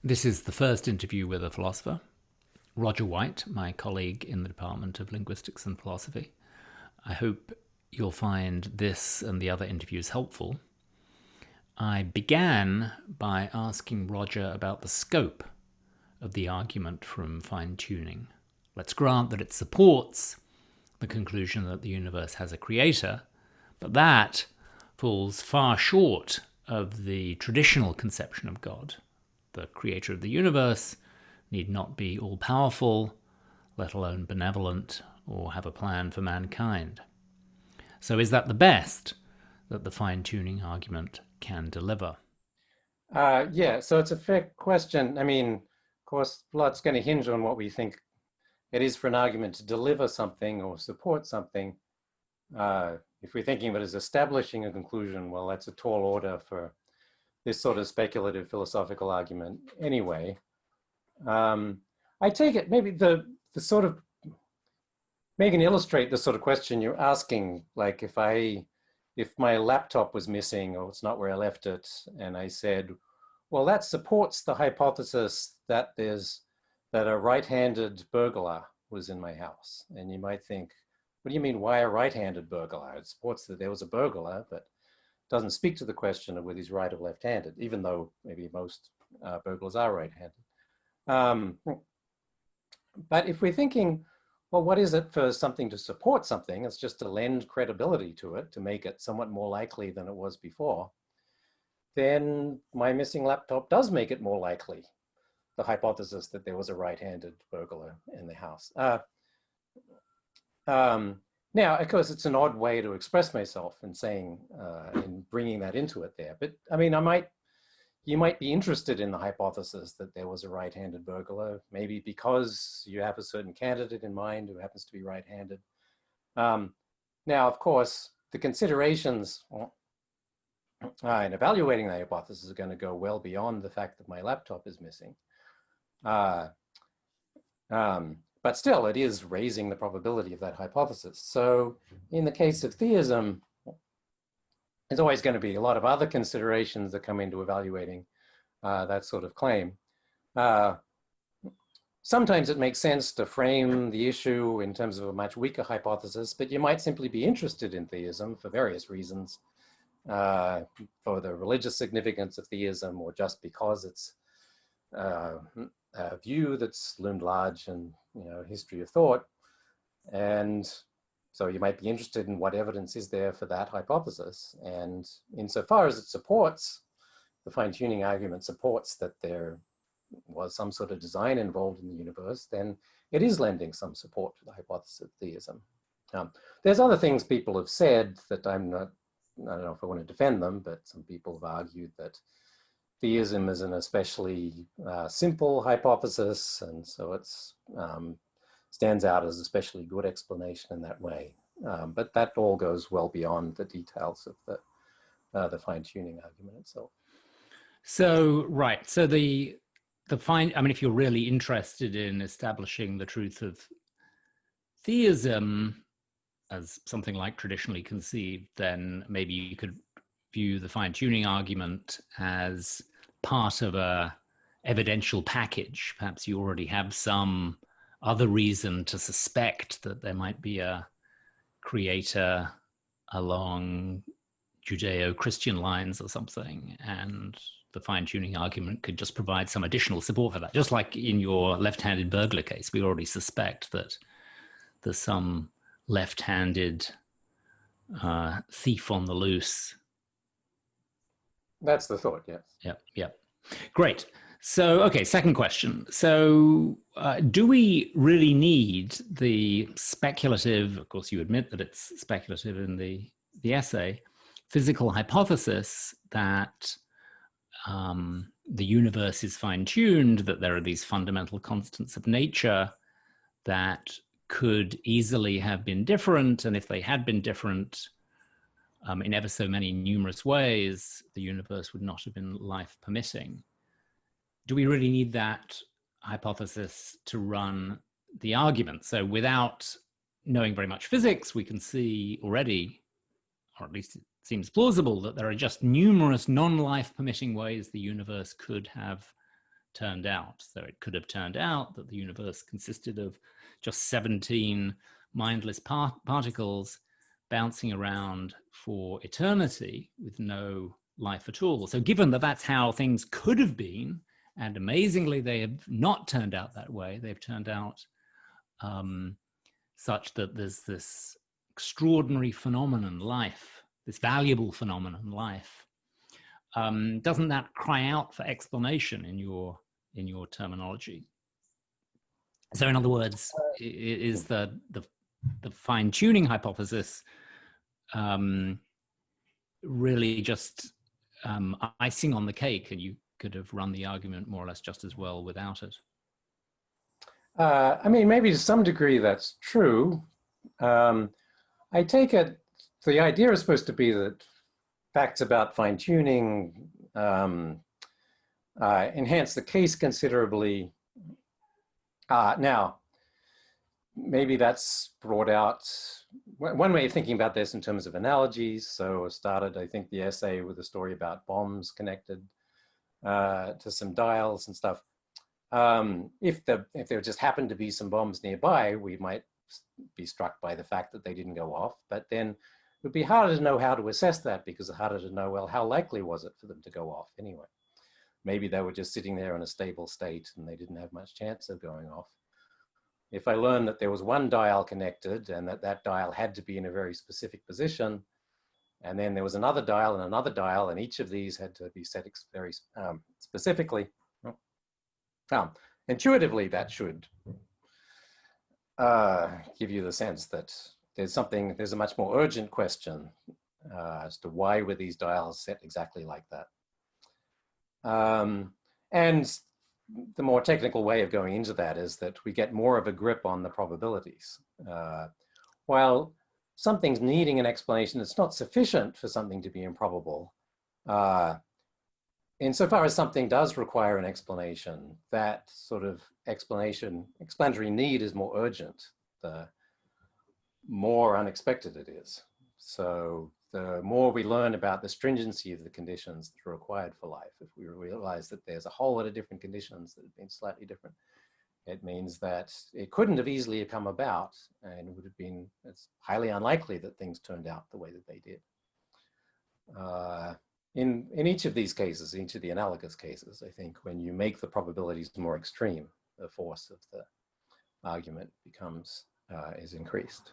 This is the first interview with a philosopher, Roger White, my colleague in the Department of Linguistics and Philosophy. I hope you'll find this and the other interviews helpful. I began by asking Roger about the scope of the argument from fine-tuning. Let's grant that it supports the conclusion that the universe has a creator, but that falls far short of the traditional conception of God. The creator of the universe need not be all-powerful, let alone benevolent, or have a plan for mankind. So is that the best that the fine-tuning argument can deliver? Yeah, so it's a fair question. I mean, of course, a lot's going to hinge on what we think it is for an argument to deliver something or support something. If we're thinking of it as establishing a conclusion, well, that's a tall order for this sort of speculative philosophical argument anyway. I take it maybe the sort of, maybe can illustrate the sort of question you're asking, like if my laptop was missing or it's not where I left it, and I said, well, that supports the hypothesis that a right-handed burglar was in my house. And you might think, what do you mean, why a right-handed burglar? It supports that there was a burglar, but doesn't speak to the question of whether he's right or left-handed, even though maybe most burglars are right-handed. But if we're thinking, well, what is it for something to support something? It's just to lend credibility to it, to make it somewhat more likely than it was before. Then my missing laptop does make it more likely, the hypothesis that there was a right-handed burglar in the house. Now, of course, it's an odd way to express myself in saying, in bringing that into it there. But I mean, you might be interested in the hypothesis that there was a right-handed burglar, maybe because you have a certain candidate in mind who happens to be right-handed. Now, of course, the considerations in evaluating the hypothesis are going to go well beyond the fact that my laptop is missing. But still, it is raising the probability of that hypothesis. So in the case of theism, there's always going to be a lot of other considerations that come into evaluating that sort of claim. Sometimes it makes sense to frame the issue in terms of a much weaker hypothesis, but you might simply be interested in theism for various reasons, for the religious significance of theism, or just because it's a view that's loomed large in history of thought. And so you might be interested in what evidence is there for that hypothesis. And insofar as it supports, the fine-tuning argument supports that there was some sort of design involved in the universe, then it is lending some support to the hypothesis of theism. There's other things people have said that I don't know if I want to defend them, but some people have argued that theism is an especially simple hypothesis, and so it's stands out as a especially good explanation in that way. But that all goes well beyond the details of the fine-tuning argument itself. So, right. So if you're really interested in establishing the truth of theism as something like traditionally conceived, then maybe you could view the fine-tuning argument as part of a evidential package. Perhaps you already have some other reason to suspect that there might be a creator along Judeo-Christian lines or something, and the fine-tuning argument could just provide some additional support for that. Just like in your left-handed burglar case, we already suspect that there's some left-handed thief on the loose. That's the thought, yes. Yep. Great. So, okay, second question. So, do we really need the speculative, of course you admit that it's speculative in the essay, physical hypothesis that the universe is fine-tuned, that there are these fundamental constants of nature that could easily have been different, and if they had been different in ever so many numerous ways, the universe would not have been life permitting? Do we really need that hypothesis to run the argument? So without knowing very much physics, we can see already, or at least it seems plausible, that there are just numerous non-life permitting ways the universe could have turned out. So it could have turned out that the universe consisted of just 17 mindless particles bouncing around for eternity with no life at all. So given that that's how things could have been, and amazingly they have not turned out that way, they've turned out such that there's this extraordinary phenomenon, life, this valuable phenomenon, life. Doesn't that cry out for explanation in your terminology? So in other words, is the fine-tuning hypothesis really just icing on the cake, and you could have run the argument more or less just as well without it? I mean, maybe to some degree that's true. I take it, the idea is supposed to be that facts about fine-tuning enhance the case considerably. Now, maybe that's brought out, one way of thinking about this in terms of analogies. So I started, I think, the essay with a story about bombs connected to some dials and stuff. If there just happened to be some bombs nearby, we might be struck by the fact that they didn't go off, but then it would be harder to know how to assess that, because it's harder to know, well, how likely was it for them to go off anyway? Maybe they were just sitting there in a stable state and they didn't have much chance of going off. If I learned that there was one dial connected and that dial had to be in a very specific position, and then there was another dial and each of these had to be set very specifically, intuitively that should give you the sense that there's a much more urgent question as to why were these dials set exactly like that. And the more technical way of going into that is that we get more of a grip on the probabilities. While something's needing an explanation, it's not sufficient for something to be improbable. Insofar as something does require an explanation, that sort of explanatory need is more urgent, the more unexpected it is. So the more we learn about the stringency of the conditions that are required for life, if we realize that there's a whole lot of different conditions that have been slightly different, it means that it couldn't have easily come about, and it would have been, it's highly unlikely that things turned out the way that they did. In each of these cases, each of the analogous cases, I think when you make the probabilities more extreme, the force of the argument is increased.